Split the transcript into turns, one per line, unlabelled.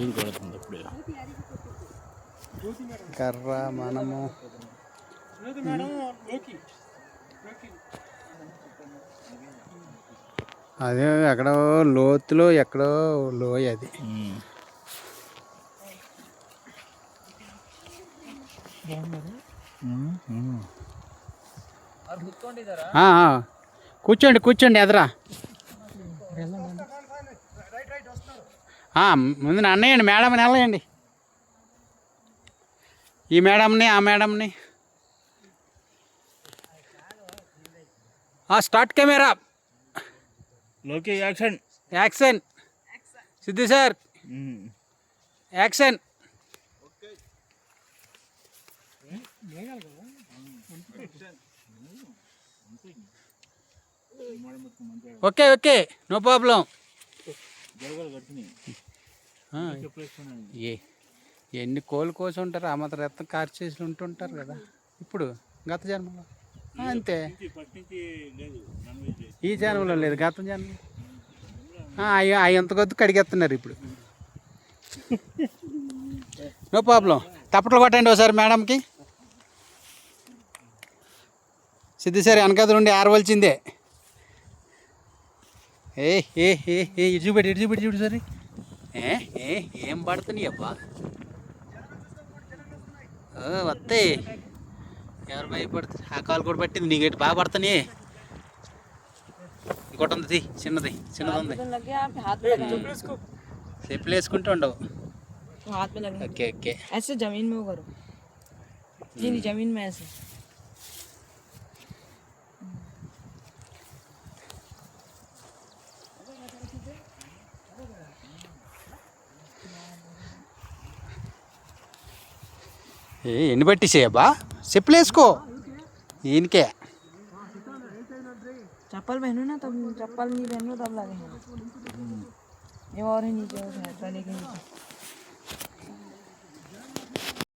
ఏం కొడుతుంది అప్పుడే
కర్ర మనము అదే ఎక్కడో లోతులో ఎక్కడో లోయ అది. కూర్చోండి కూర్చోండి ఎదరా. ముందు అన్నయ్యండి మేడంని వెళ్ళండి. ఈ మేడంని ఆ మేడంని. Start camera.
Okay action.
Action. Siddhi sir action. Okay okay no problem. ఎన్ని కోళ్ళు కోసి ఉంటారు, ఆ మాత్రం రక్తం కార్చేసి ఉంటుంటారు కదా ఇప్పుడు గత జన్మలో. అంతే, ఈ జన్మలో లేదు, గత జన్మ. ఎంత కొద్ది కడిగేస్తున్నారు ఇప్పుడు. No problem. తప్పట్లు కొట్టండి ఒకసారి మేడంకి. సిద్ధి సార్ వెనకది నుండి ఆరవలసిందే. ఇటు చూపెట్టి చూడు సరే. ఏం పడుతున్నాయి అబ్బా, వస్తాయి. ఎవరు భయపడుతుంది? ఆ కాలు కూడా పట్టింది నీకు. బాగా పడుతున్నాయి. ఇంకోటి ఉంది, చిన్నది ఉంది. చెప్పులు వేసుకుంటూ ఉండవు. Okay okay.
जमीन में वो करो, जमीन में ऐसे.
ఎన్ని పట్టిసేయబ్బా, చెప్పులు వేసుకో. ఈయనకే
चप्पल पहनो ना, तब चप्पल नहीं पहनो तब लगेगा. ये और है नीचे, लेके नीचे